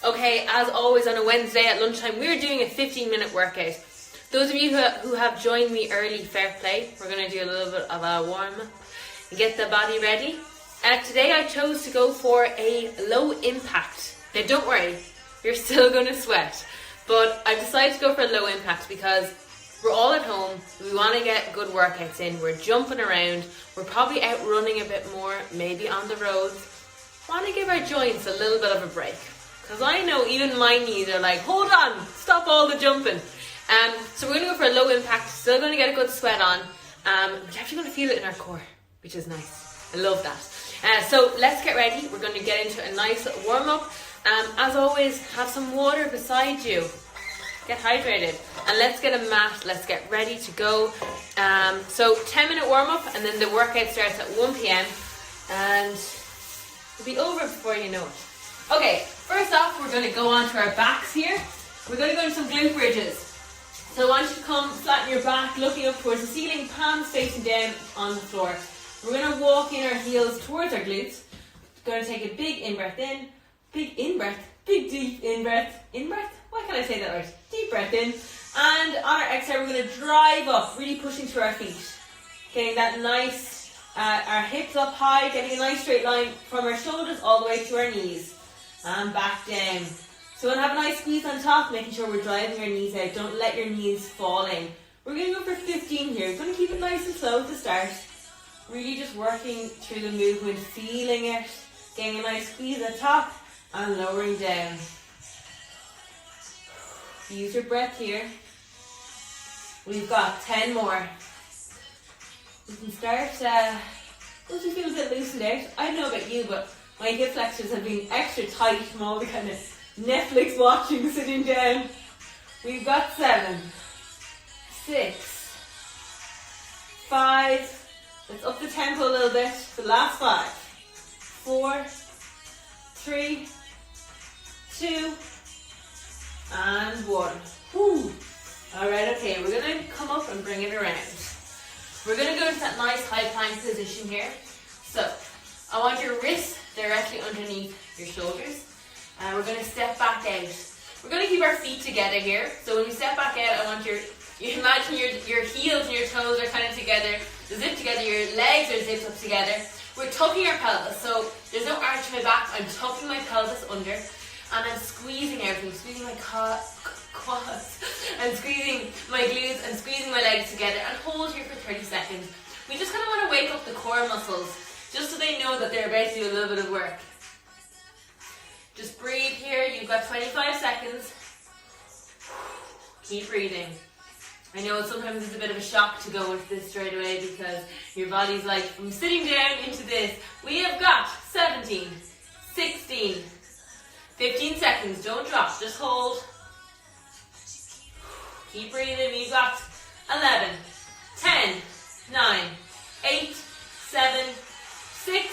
Okay, as always on a Wednesday at lunchtime, we're doing a 15-minute workout. Those of you who have joined me early, fair play. We're going to do a little bit of a warm-up and get the body ready. Today I chose to go for a low impact. Now don't worry, you're still going to sweat. But I decided to go for a low impact because we're all at home. We want to get good workouts in. We're jumping around. We're probably out running a bit more, maybe on the roads. Want to give our joints a little bit of a break. Because I know even my knees are like, hold on, stop all the jumping. So we're going to go for a low impact, still going to get a good sweat on. We're actually going to feel it in our core, which is nice. I love that. So let's get ready. We're going to get into a nice warm up. As always, have some water beside you. Get hydrated. And let's get a mat. Let's get ready to go. So 10-minute warm up and then the workout starts at 1 p.m. And it'll be over before you know it. Okay, first off, we're going to go onto our backs here. We're going to go into some glute bridges. So I want you to come flatten your back, looking up towards the ceiling, palms facing down on the floor. We're going to walk in our heels towards our glutes. We're going to take a big in-breath in, big deep in-breath. In-breath? Why can't I say that right? Deep breath in. And on our exhale, we're going to drive up, really pushing through our feet. Getting that nice, our hips up high, getting a nice straight line from our shoulders all the way to our knees. And back down. So we're going to have a nice squeeze on top, making sure we're driving our knees out. Don't let your knees fall in. We're going to go for 15 here. We're going to keep it nice and slow to start. Really just working through the movement, feeling it, getting a nice squeeze at top and lowering down. Use your breath here. We've got 10 more. We can start, once you feel a bit loosened out, I don't know about you, but my hip flexors have been extra tight from all the kind of Netflix watching, sitting down. We've got 7, 6, 5. Let's up the tempo a little bit. The last 5, 4, 3, 2, and 1. Whew. Alright, okay, we're going to come up and bring it around. We're going to go into that nice high plank position here. So, I want your wrists directly underneath your shoulders. We're going to step back out. We're going to keep our feet together here. So when we step back out, I want you imagine your heels and your toes are kind of together, zip together, your legs are zipped up together. We're tucking our pelvis, so there's no arch in my back. I'm tucking my pelvis under, and I'm squeezing everything, squeezing my quads, and squeezing my glutes, and squeezing my legs together, and hold here for 30 seconds. We just kind of want to wake up the core muscles, just so they know that they're about to do a little bit of work. Just breathe here. You've got 25 seconds. Keep breathing. I know sometimes it's a bit of a shock to go into this straight away because your body's like, from sitting down into this. We have got 17, 16, 15 seconds. Don't drop. Just hold. Keep breathing. We've got 11, 10, 9, 8, 7, 6,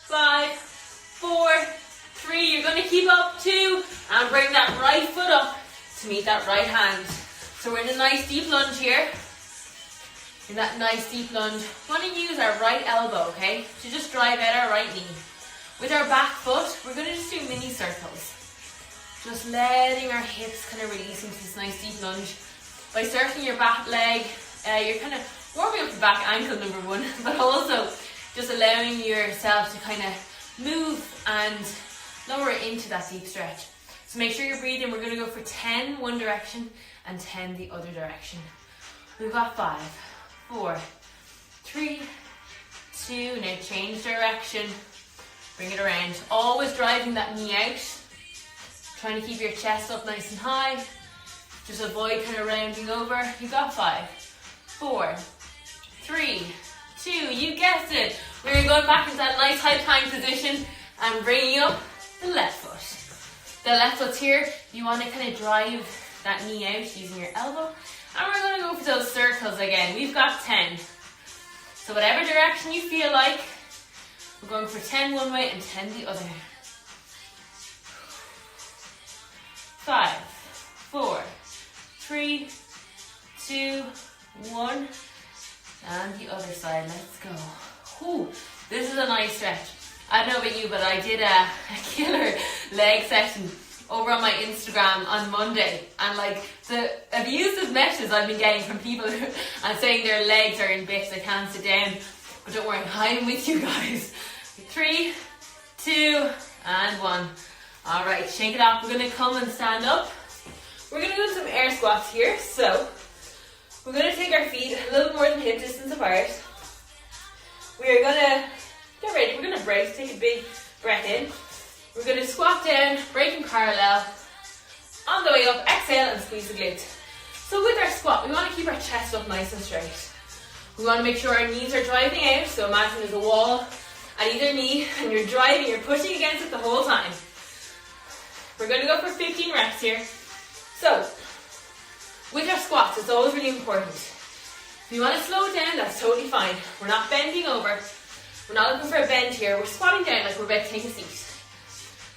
5, 4, 3. You're going to keep up 2 and bring that right foot up to meet that right hand. So we're in a nice deep lunge here. In that nice deep lunge, we want to use our right elbow, okay, to just drive out our right knee. With our back foot, we're going to just do mini circles. Just letting our hips kind of release into this nice deep lunge. By circling your back leg, you're kind of warming up the back ankle, number 1, but also just allowing yourself to kind of move and lower into that deep stretch. So make sure you're breathing. We're going to go for 10 one direction and 10 the other direction. We've got 5, 4, 3, 2. Now change direction. Bring it around. Always driving that knee out. Trying to keep your chest up nice and high. Just avoid kind of rounding over. You've got 5, 4, 3, 2. You guessed it. We're going back into that nice high plank position and bringing up the left foot. The left foot's here. You want to kind of drive that knee out using your elbow. And we're going to go for those circles again. We've got 10. So whatever direction you feel like, we're going for 10 one way and 10 the other. 5, 4, 3, 2, 1. And the other side. Let's go. Ooh, this is a nice stretch. I don't know about you, but I did a killer leg session over on my Instagram on Monday, and like the abusive messages I've been getting from people and saying their legs are in bits, they can't sit down. But don't worry, I'm with you guys. 3, 2, and 1. Alright, shake it off. We're going to come and stand up. We're going to do some air squats here. So, we're going to take our feet a little more than hip distance apart. We are going to get ready. We're going to brace. Take a big breath in. We're going to squat down, breaking parallel. On the way up, exhale and squeeze the glute. So with our squat, we want to keep our chest up nice and straight. We want to make sure our knees are driving out. So imagine there's a wall at either knee and you're driving, you're pushing against it the whole time. We're going to go for 15 reps here. So, with our squats, it's always really important. If you want to slow it down, that's totally fine. We're not bending over. We're not looking for a bend here. We're squatting down like we're about to take a seat.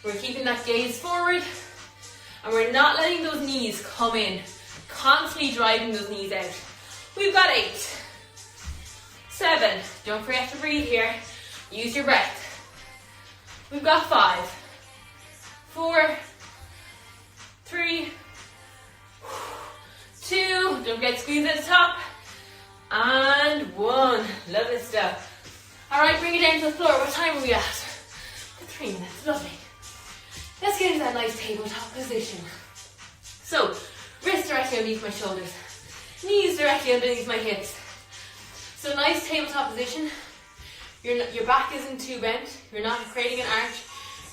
We're keeping that gaze forward. And we're not letting those knees come in. Constantly driving those knees out. We've got 8, 7. Don't forget to breathe here. Use your breath. We've got 5, 4, 3, 2. Don't forget to squeeze at the top. And 1. Love this stuff. Alright, bring it down to the floor. What time are we at? 3 minutes. Lovely. Let's get into that nice tabletop position. So, wrists directly underneath my shoulders. Knees directly underneath my hips. So nice tabletop position. Your back isn't too bent. You're not creating an arch.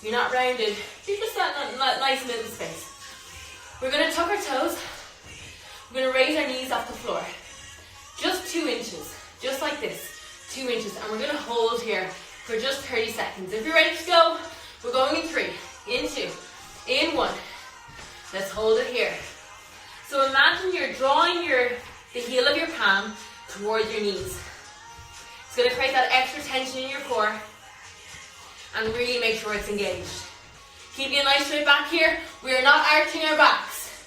You're not rounded. You're just that nice middle space. We're going to tuck our toes. We're going to raise our knees off the floor. Just 2 inches. Just like this. 2 inches. And we're going to hold here for just 30 seconds. If you're ready to go, we're going in 3, in 2, in 1. Let's hold it here. So imagine you're drawing the heel of your palm towards your knees. It's going to create that extra tension in your core and really make sure it's engaged. Keeping a nice straight back here. We are not arching our backs.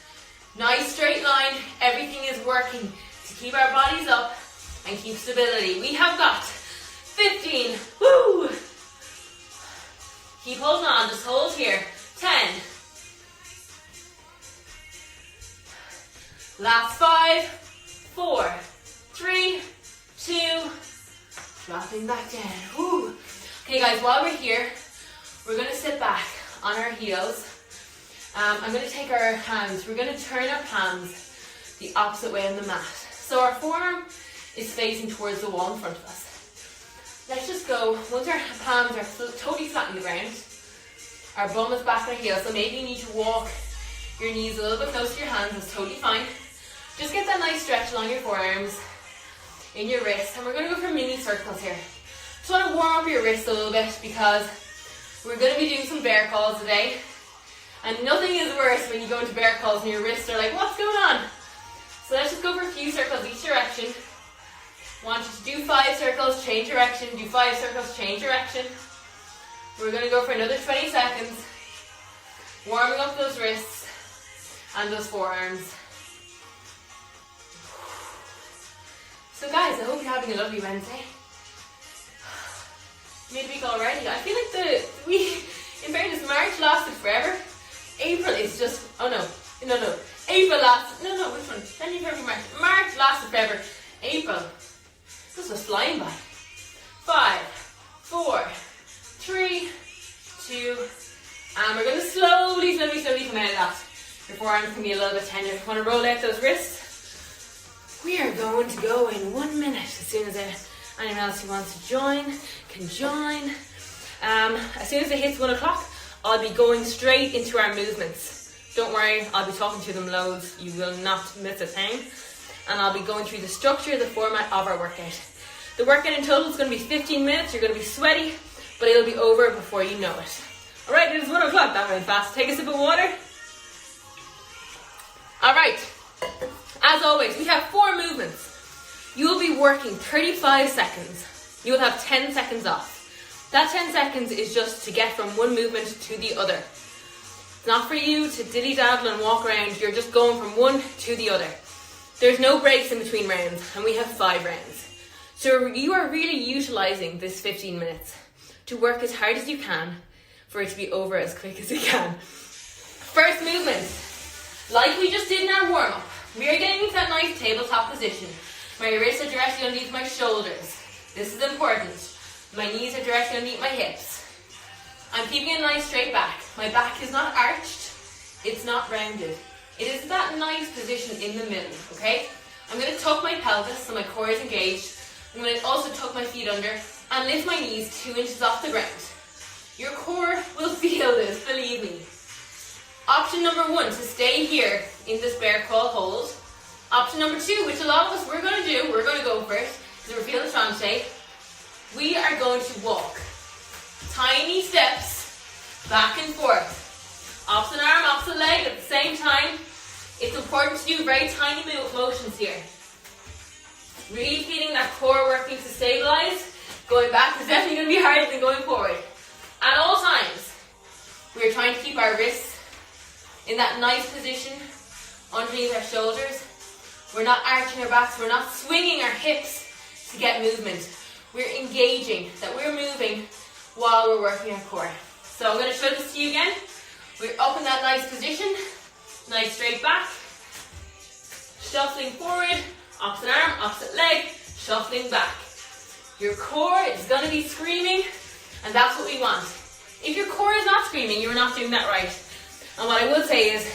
Nice straight line. Everything is working to keep our bodies up and keep stability. We have got 15. Woo! Keep holding on. Just hold here. 10. Last 5, 4, 3, 2, dropping back down. Woo. Okay guys, while we're here, we're going to sit back on our heels. I'm going to take our hands, we're going to turn our palms the opposite way on the mat. So our forearm is facing towards the wall in front of us. Let's just go, once our palms are totally flat on the ground, our bum is back on our heels, so maybe you need to walk your knees a little bit close to your hands, that's totally fine. Just get that nice stretch along your forearms, in your wrists, and we're going to go for mini circles here. Just want to warm up your wrists a little bit because we're going to be doing some bear calls today. And nothing is worse when you go into bear calls and your wrists are like, what's going on? So let's just go for a few circles each direction. Want you to do 5 circles, change direction, do 5 circles, change direction. We're going to go for another 20 seconds, warming up those wrists and those forearms. So guys, I hope you're having a lovely Wednesday. Midweek already. I feel like the week, in fairness, March lasted forever. April is just, oh no. April lasted, which one? January, February, March. March lasted forever. April, this was flying by. 5, 4, 3, 2, and we're going to slowly come out of that. Your forearms can be a little bit tender. Want to roll out those wrists? We are going to go in 1 minute. As soon as anyone else who wants to join can join. As soon as it hits 1 o'clock, I'll be going straight into our movements. Don't worry, I'll be talking to them loads. You will not miss a thing. And I'll be going through the structure, the format of our workout. The workout in total is going to be 15 minutes. You're going to be sweaty, but it'll be over before you know it. Alright, it is 1 o'clock. That went fast. Take a sip of water. Alright. As always, we have 4 movements. You will be working 35 seconds. You will have 10 seconds off. That 10 seconds is just to get from one movement to the other. It's not for you to dilly-daddle and walk around. You're just going from one to the other. There's no breaks in between rounds, and we have 5 rounds. So you are really utilising this 15 minutes to work as hard as you can for it to be over as quick as you can. First movement, like we just did in our warm-up, we are getting into that nice tabletop position. My wrists are directly underneath my shoulders. This is important. My knees are directly underneath my hips. I'm keeping a nice straight back. My back is not arched, it's not rounded. It is that nice position in the middle, okay? I'm going to tuck my pelvis so my core is engaged. I'm going to also tuck my feet under and lift my knees 2 inches off the ground. Your core will feel this, believe me. Option number 1, to stay here in this bear crawl hold. Option number 2, which a lot of us we're going to go first, because we're feeling strong today. We are going to walk. Tiny steps, back and forth. Opposite arm, opposite leg at the same time. It's important to do very tiny motions here. Really feeling that core working to stabilize. Going back is definitely going to be harder than going forward. At all times, we are trying to keep our wrists in that nice position underneath our shoulders. We're not arching our backs, we're not swinging our hips to get movement. We're engaging, that we're moving while we're working our core. So I'm going to show this to you again. We're up in that nice position, nice straight back, shuffling forward, opposite arm, opposite leg, shuffling back. Your core is going to be screaming, and that's what we want. If your core is not screaming, you're not doing that right. And what I would say is,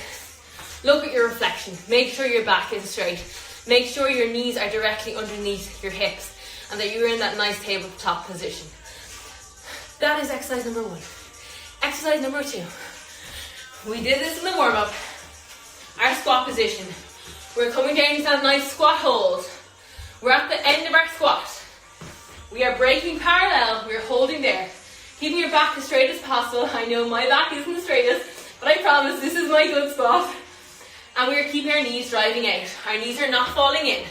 look at your reflection. Make sure your back is straight. Make sure your knees are directly underneath your hips and that you're in that nice tabletop position. That is exercise number 1. Exercise number 2. We did this in the warm-up. Our squat position. We're coming down to that nice squat hold. We're at the end of our squat. We are breaking parallel. We're holding there. Keeping your back as straight as possible. I know my back isn't the straightest, but I promise this is my good spot. And we are keeping our knees driving out. Our knees are not falling in.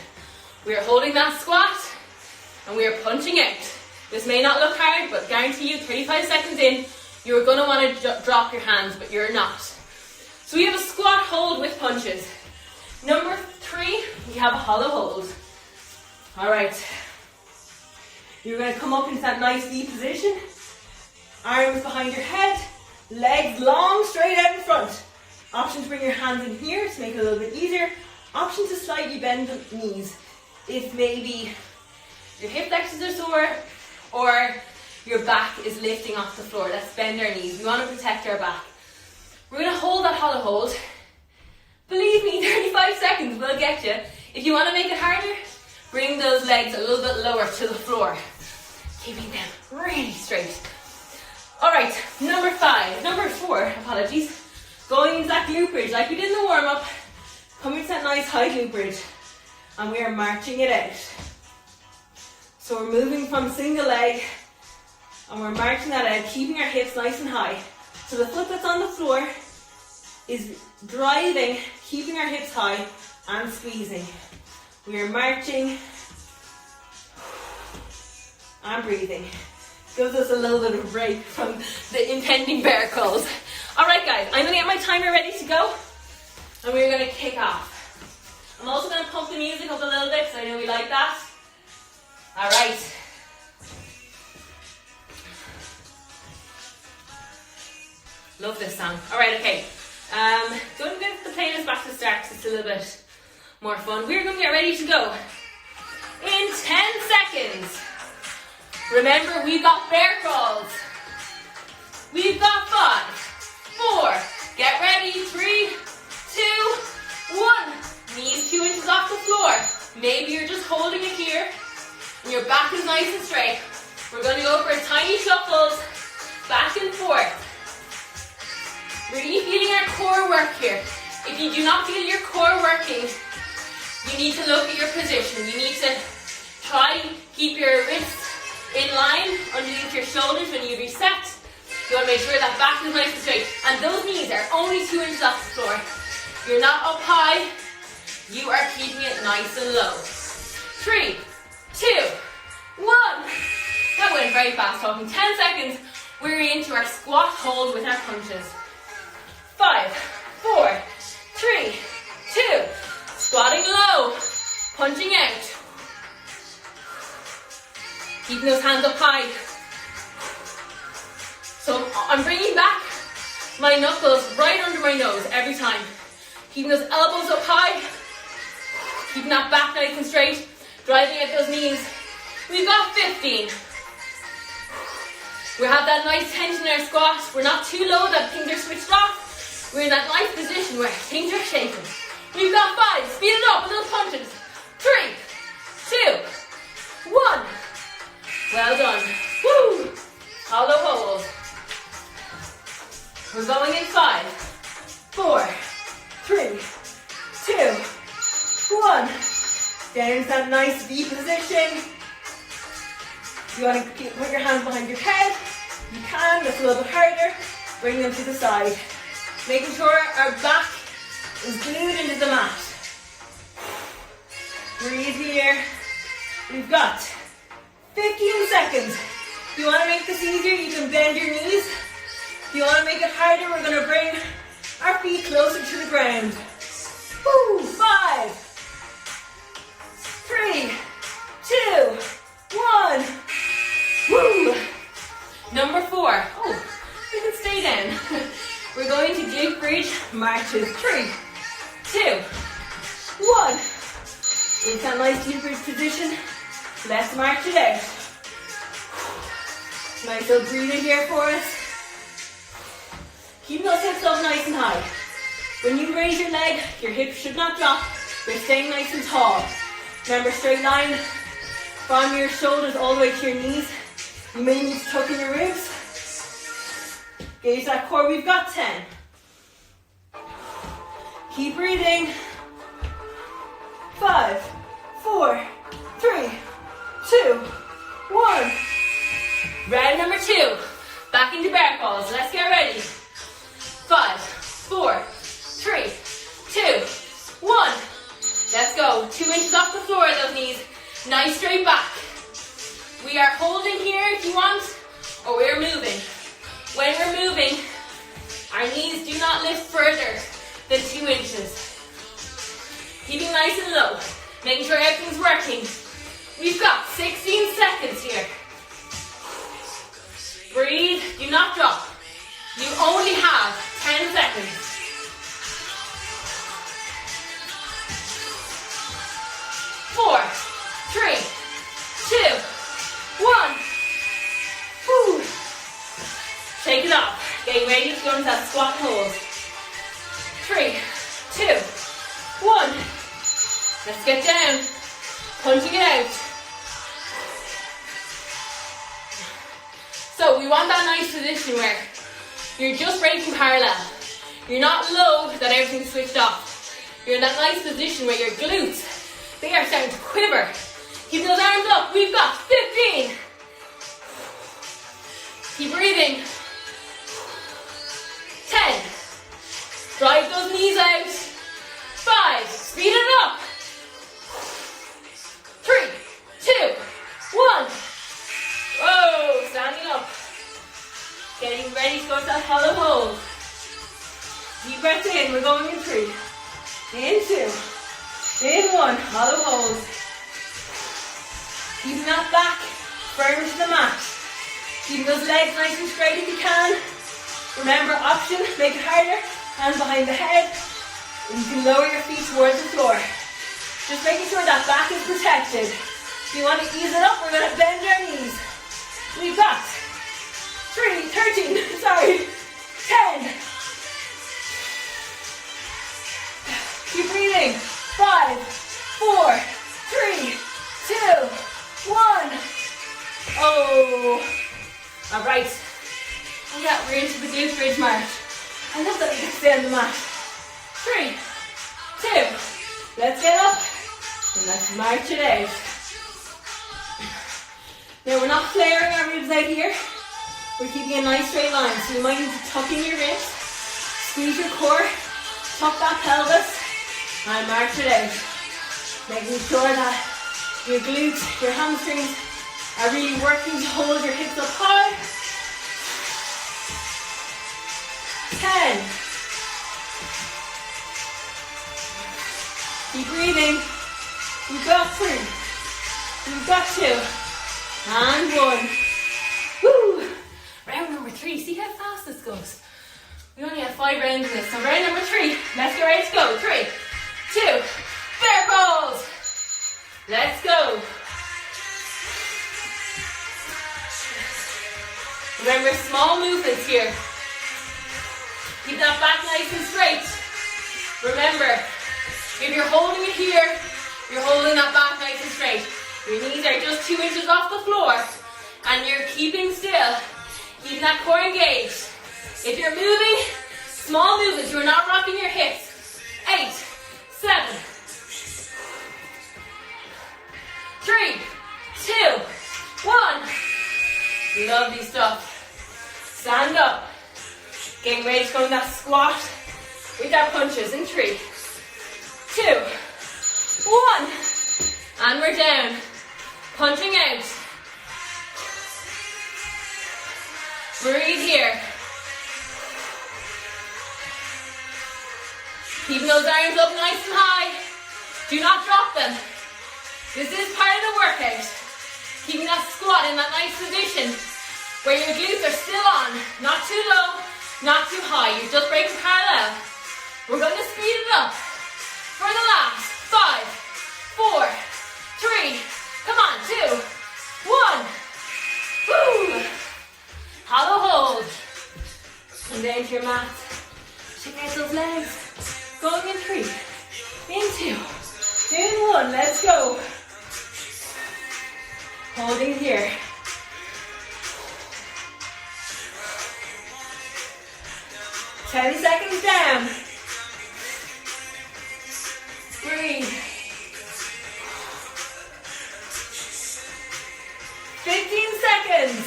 We are holding that squat and we are punching out. This may not look hard, but guarantee you 35 seconds in, you're going to want to drop your hands, but you're not. So we have a squat hold with punches. Number 3, we have a hollow hold. All right. You're going to come up into that nice V position. Arms behind your head. Legs long, straight out in front. Option to bring your hands in here to make it a little bit easier. Option to slightly bend the knees if maybe your hip flexors are sore or your back is lifting off the floor. Let's bend our knees. We want to protect our back. We're going to hold that hollow hold. Believe me, 35 seconds will get you. If you want to make it harder, bring those legs a little bit lower to the floor. Keeping them really straight. Alright, number 4, apologies. Going into that glute bridge like we did in the warm-up. Coming to that nice high glute bridge. And we are marching it out. So we're moving from single leg and we're marching that out, keeping our hips nice and high. So the foot that's on the floor is driving, keeping our hips high and squeezing. We are marching and breathing. Gives us a little bit of a break from the impending bear crawls. Alright guys, I'm going to get my timer ready to go and we're going to kick off. I'm also going to pump the music up a little bit because I know we like that. Alright. Love this song. Alright, okay. Going to get the playlist back to start because it's a little bit more fun. We're going to get ready to go in 10 seconds. Remember, we've got bear crawls. We've got 5, 4, get ready, 3, 2, 1. Knees 2 inches off the floor. Maybe you're just holding it here and your back is nice and straight. We're going to go for tiny shuffles, back and forth. Really feeling our core work here. If you do not feel your core working, you need to look at your position. You need to try keep your wrists in line underneath your shoulders when you reset. You want to make sure that back is nice and straight. And those knees are only 2 inches off the floor. You're not up high. You are keeping it nice and low. 3, 2, 1. That went very fast talking. 10 seconds. We're into our squat hold with our punches. 5, 4, 3, 2. Squatting low. Punching out. Keeping those hands up high. So I'm bringing back my my knuckles right under my nose every time. Keeping those elbows up high. Keeping that back nice and straight. Driving at those knees. We've got 15. We have that nice tension in our squat. We're not too low that things are switched off. We're in that nice position where things are shaking. We've got 5. Speed it up with those punches. 3, 2, 1. Well done. Woo! Hollow hold. We're going in 5, 4, 3, 2, 1. Down to that nice V position. You want to put your hands behind your head. You can, that's a little bit harder. Bring them to the side. Making sure our back is glued into the mat. Breathe here. We've got 15 seconds. If you want to make this easier, you can bend your knees. If you want to make it harder, we're going to bring our feet closer to the ground. Woo! 5, 3, 2, 1. Woo! Number 4. Oh, you can stay down. We're going to glute bridge marches. 3, 2, 1. Into that nice glute bridge position. Let's march it out. Nice little breather here for us. Keep those hips up nice and high. When you raise your leg, your hips should not drop. They're staying nice and tall. Remember, straight line from your shoulders all the way to your knees. You may need to tuck in your ribs. Gauge that core. We've got 10. Keep breathing. 5, 4, 3, 2, 1. Round number 2. Back into bear paws. Let's get ready. 5, 4, 3, 2, 1. Let's go. 2 inches off the floor of those knees. Nice straight back. We are holding here if you want, or we're moving. When we're moving, our knees do not lift further than 2 inches. Keeping nice and low. Making sure everything's working. We've got 16 seconds here. Breathe. Do not drop. You only have 10 seconds. 4, 3, 2, 1. Woo. Shake it off. Getting ready to go into that squat hold. 3, 2, 1. Let's get down. Punching it out. So we want that nice position where you're just breaking parallel. You're not low that everything's switched off. You're in that nice position where your glutes, they are starting to quiver. Keep those arms up. We've got 15. Keep breathing. 10. Drive those knees out. 5. Speed it up. 3, 2, 1. Whoa, standing up. Getting ready to go to that hollow hold. Deep breath in. We're going in 3. In 2. In 1. Hollow hold. Keeping that back firm to the mat. Keeping those legs nice and straight if you can. Remember, option, make it harder. Hands behind the head. And you can lower your feet towards the floor. Just making sure that back is protected. If you want to ease it up, we're going to bend our knees. We've got 13, 10. Keep breathing. 5, 4, 3, 2, 1. Oh. All right. And yeah, we're into the glute bridge march. I love that we can stay on the mat. 3, 2. Let's get up. And let's march it out. Now we're not flaring our ribs out here. We're keeping a nice straight line. So you might need to tuck in your ribs. Squeeze your core. Tuck that pelvis. And march it out. Making sure that your glutes, your hamstrings are really working to hold your hips up high. 10. Keep breathing. We've got 3. We've got 2. And 1. Woo! Round number 3. See how fast this goes. We only have 5 rounds in this, so round number 3. Let's get ready to go. 3, 2, bear pose. Let's go. Remember, small movements here. Keep that back nice and straight. Remember, if you're holding it here, you're holding that back nice and straight. Your knees are just 2 inches off the floor, and you're keeping still, keeping that core engaged. If you're moving, small movements, you're not rocking your hips. 8, 7, 3, 2, 1. Lovely stuff. Stand up. Getting ready to go in that squat with our punches in 3, 2, 1. And we're down. Punching out. Breathe here. Keeping those arms up nice and high. Do not drop them. This is part of the workout. Keeping that squat in that nice position where your glutes are still on. Not too low, not too high. You're just breaking parallel. We're going to speed it up for the last 5, 4, 3, come on, 2, 1. Woo! Hollow hold. And down to your mat. Check out those legs. Going in 3, in 2, in 1. Let's go. Holding here. Ten seconds down. Breathe. 15 seconds.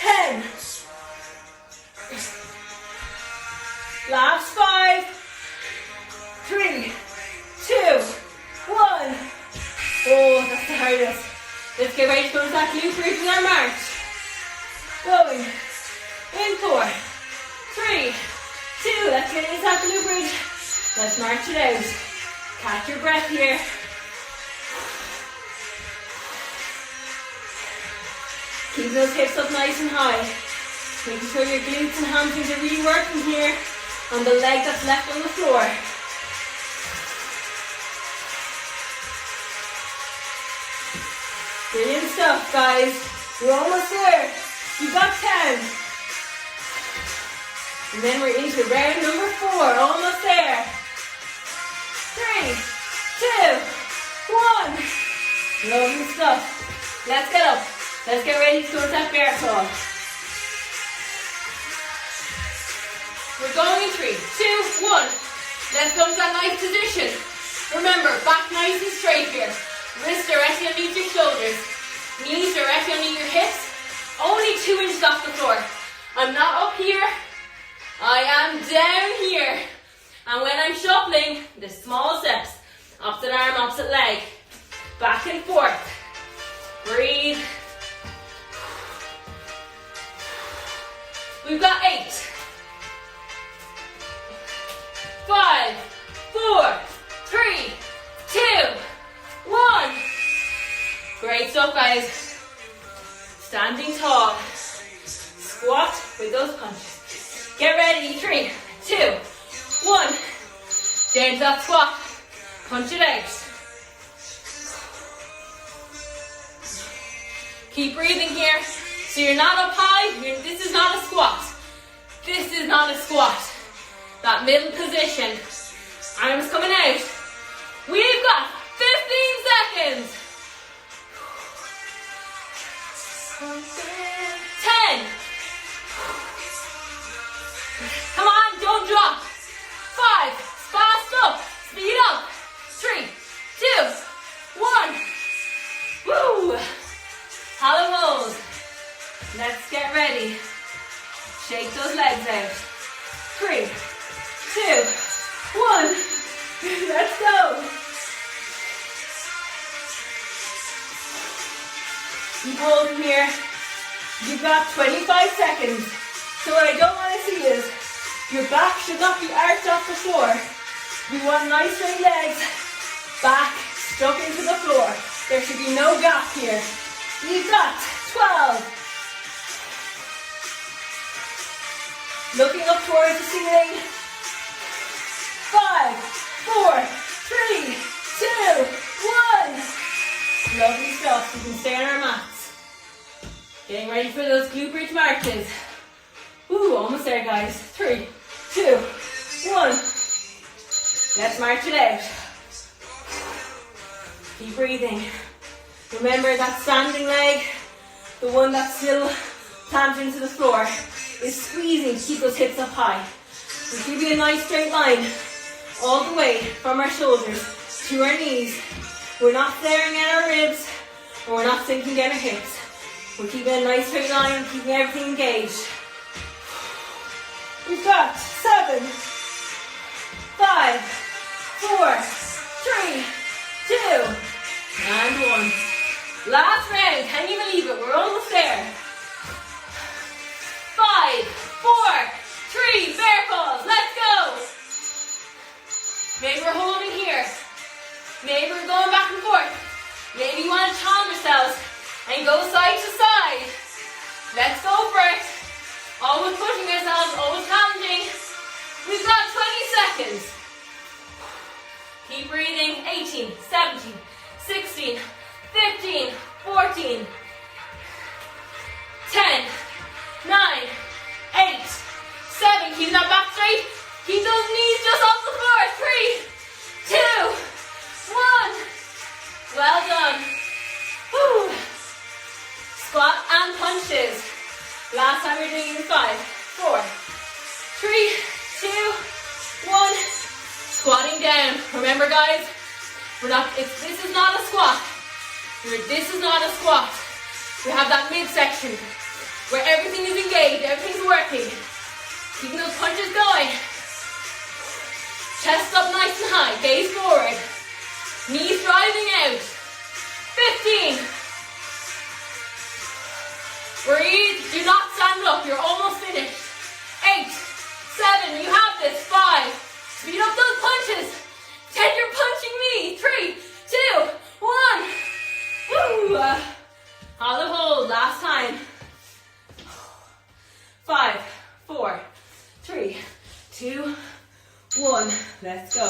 10. Last 5, 3, 2, 1. Oh, that's the hardest. Let's get ready to go to that glute bridge in our march. Going in 4, 3, 2. Let's get into that glute bridge. Let's march it out. Catch your breath here. Keep those hips up nice and high. Making sure your glutes and hamstrings are really working here on the leg that's left on the floor. Brilliant stuff, guys. We're almost there. You got 10. And then we're into round number 4. Almost there. 3, 2, 1. Lovely stuff. Let's get up. Let's get ready to go to that bear claw. We're going in 3, 2, 1. Let's come to that nice position. Remember, back nice and straight here. Wrists directly underneath your shoulders. Knees directly underneath your hips. Only 2 inches off the floor. I'm not up here. I am down here. And when I'm shuffling, the small steps. Opposite arm, opposite leg. Back and forth. Breathe. We've got 8, 5, 4, 3, 2, 1. Great stuff, guys. Standing tall. Squat with those punches. Get ready. 3, 2, 1. Down to that squat. Punch it out. Keep breathing here. So you're not up high. This is not a squat. This is not a squat. That middle position. Arms coming out. We've got 15 seconds. 10. Come on, don't drop. 5. Fast up. Speed up. 3, 2, 1. Woo! Hollow hold. Let's get ready. Shake those legs out. 3, 2, 1. Let's go. Keep holding here. You've got 25 seconds. So what I don't want to see is your back should not be arched off the floor. We want nice straight legs. Back stuck into the floor. There should be no gap here. You've got 12, Looking up towards the ceiling. 5, 4, 3, 2, 1. Lovely stuff. You can stay on our mats. Getting ready for those glute bridge marches. Ooh, almost there, guys. 3, 2, 1. Let's march it out. Keep breathing. Remember that standing leg, the one that's still planted into the floor, is squeezing to keep those hips up high. We're keeping a nice straight line all the way from our shoulders to our knees. We're not flaring at our ribs, and we're not sinking down our hips. We're keeping a nice straight line, keeping everything engaged. We've got 7, 5, 4, 3, 2, and 1. Last round. Can you believe it? We're almost there. 5, 4, 3, bear paws. Let's go. Maybe we're holding here. Maybe we're going back and forth. Maybe you want to challenge yourselves and go side to side. Let's go for it. Always pushing yourselves, always challenging. We've got 20 seconds. Keep breathing. 18, 17, 16, 15, 14, 10, 9, 8, 7. Keep that back straight. Keep those knees just off the floor. 3, 2, 1. Well done. Whew. Squat and punches. Last time we were doing it in 5, 4, 3, 2, 1. Squatting down. Remember, guys, this is not a squat. This is not a squat. We have that midsection where everything is engaged, everything's working. Keeping those punches going. Chest up nice and high, gaze forward. Knees driving out. 15. Breathe, do not stand up, you're almost finished. 8, 7, you have this. 5, speed up those punches. 10, you're punching me. 3, 2, 1. Woo! Olive hold, last time. 5, 4, 3, 2, 1. Let's go.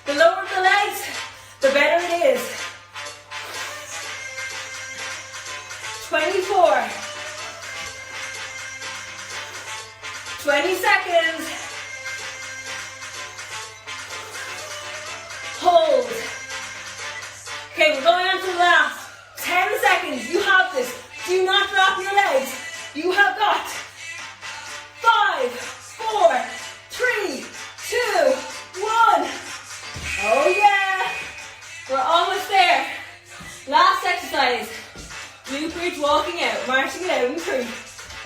The lower the legs, the better it is. 24. 20 seconds. Hold. Okay, we're going on to the last 10 seconds. You have this. Do not drop your legs. You have got 5, 4, 3, 2, 1. Oh yeah. We're almost there. Last exercise. Glute bridge walking out. Marching it out in 3,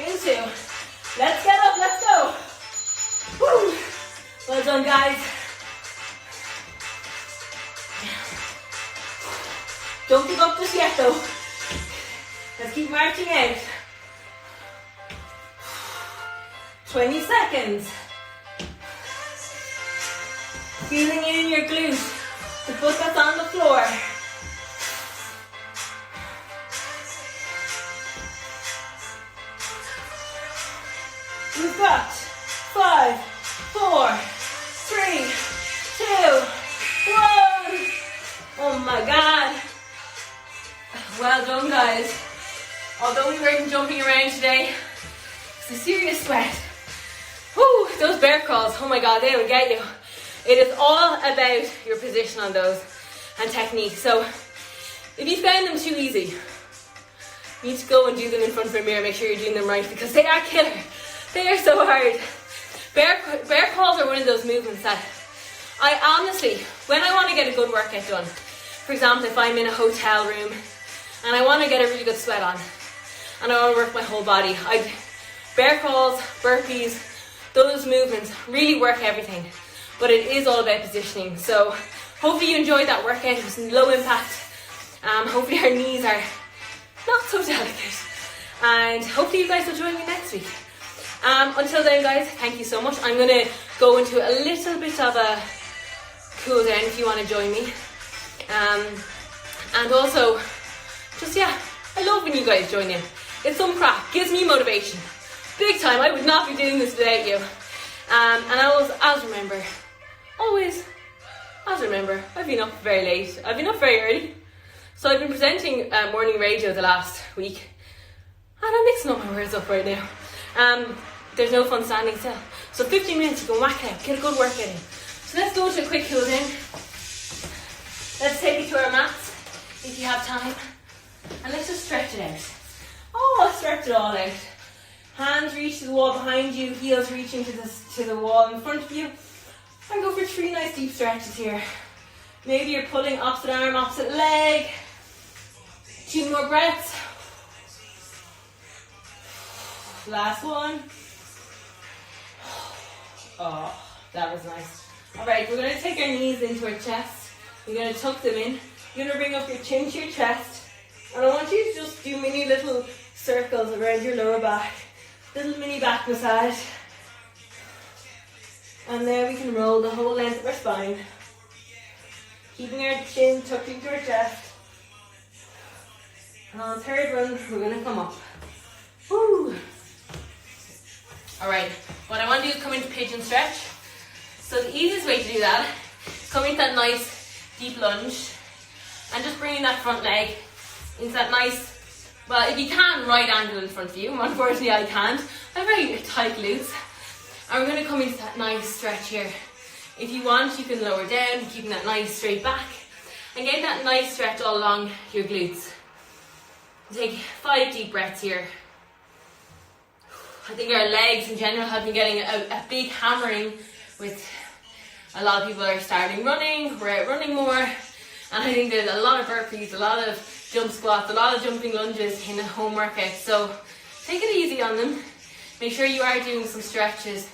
in 2. Let's get up. Let's go. Woo. Well done, guys. Don't give up just yet though. Let's keep marching out. 20 seconds. Feeling it in your glute, the foot that's on the floor. We've got 5, 4, 3, 2, 1. Oh my God. Well done, guys. Although we weren't jumping around today, it's a serious sweat. Whew, those bear crawls, oh my God, they will get you. It is all about your position on those and technique. So if you found them too easy, you need to go and do them in front of a mirror, make sure you're doing them right, because they are killer. They are so hard. Bear crawls are one of those movements that I honestly, when I want to get a good workout done, for example, if I'm in a hotel room and I want to get a really good sweat on and I want to work my whole body, bear crawls, burpees, those movements really work everything. But it is all about positioning. So hopefully you enjoyed that workout. It was low impact. Hopefully our knees are not so delicate. And hopefully you guys will join me next week. Until then, guys, thank you so much. I'm going to go into a little bit of a cool down if you want to join me. And also, just, yeah, I love when you guys join in. It's some crack, gives me motivation. Big time, I would not be doing this without you. And always remember, I've been up very late. I've been up very early. So I've been presenting morning radio the last week. And I'm mixing all my words up right now. There's no fun standing still. So 15 minutes, you can whack out, get a good workout in. So let's go to a quick cool down. Let's take it to our mats, if you have time. And let's just stretch it out. Oh, stretch it all out. Hands reach to the wall behind you, heels reaching to the wall in front of you. And go for 3 nice deep stretches here. Maybe you're pulling opposite arm, opposite leg. 2 more breaths. Last one. Oh, that was nice. Alright, we're going to take our knees into our chest. You're going to tuck them in. You're going to bring up your chin to your chest. And I want you to just do mini little circles around your lower back. Little mini back massage. And then we can roll the whole length of our spine. Keeping our chin tucked into our chest. And on the third one, we're going to come up. Woo! Alright, what I want to do is come into pigeon stretch. So the easiest way to do that is come into that nice deep lunge. And just bringing that front leg into that nice, well, if you can, right angle in front of you. Unfortunately, I can't. I have very tight glutes. And we're going to come into that nice stretch here. If you want, you can lower down, keeping that nice straight back. And get that nice stretch all along your glutes. Take 5 deep breaths here. I think our legs in general have been getting a big hammering with a lot of people are starting running, we're out running more. And I think there's a lot of burpees, a lot of jump squats, a lot of jumping lunges in a home workout. So take it easy on them. Make sure you are doing some stretches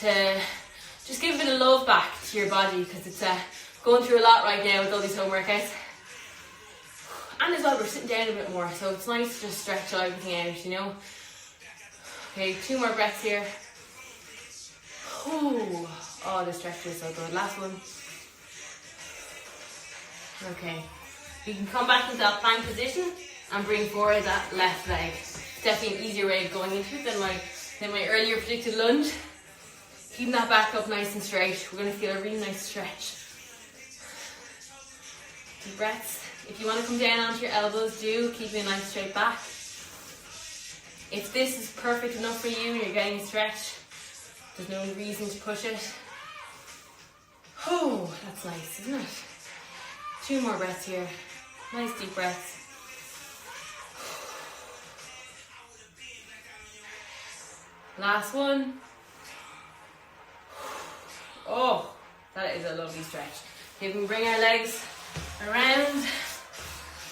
to just give a bit of love back to your body, because it's going through a lot right now with all these home workouts. And as well, we're sitting down a bit more, so it's nice to just stretch everything out, you know. Okay, 2 more breaths here. Ooh. Oh, the stretch is so good. Last one. Okay, you can come back into that plank position and bring forward that left leg. It's definitely an easier way of going into it than my earlier predicted lunge. Keeping that back up nice and straight. We're going to feel a really nice stretch. Deep breaths. If you want to come down onto your elbows, do. Keeping a nice straight back. If this is perfect enough for you and you're getting a stretch, there's no reason to push it. Oh, that's nice, isn't it? 2 more breaths here. Nice deep breaths. Last one. Oh, that is a lovely stretch. You can bring our legs around.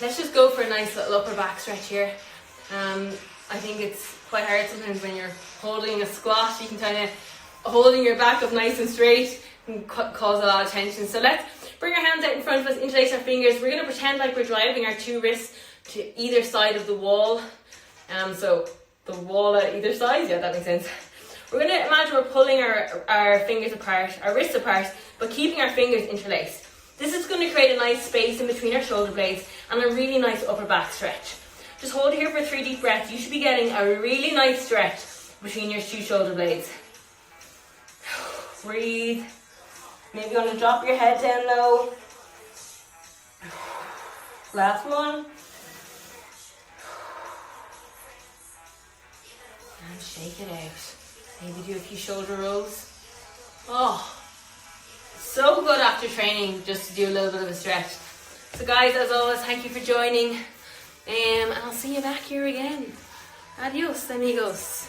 Let's just go for a nice little upper back stretch here. I think it's quite hard sometimes when you're holding a squat. You can kind of holding your back up nice and straight can cause a lot of tension. So let's bring our hands out in front of us, interlace our fingers. We're going to pretend like we're driving our 2 wrists to either side of the wall. So the wall at either side, yeah, that makes sense. We're going to imagine we're pulling our fingers apart, our wrists apart, but keeping our fingers interlaced. This is going to create a nice space in between our shoulder blades and a really nice upper back stretch. Just hold it here for 3 deep breaths. You should be getting a really nice stretch between your 2 shoulder blades. Breathe. Maybe you want to drop your head down low. Last one. And shake it out. Maybe do a few shoulder rolls. Oh, so good after training just to do a little bit of a stretch. So guys, as always, thank you for joining. And I'll see you back here again. Adios, amigos.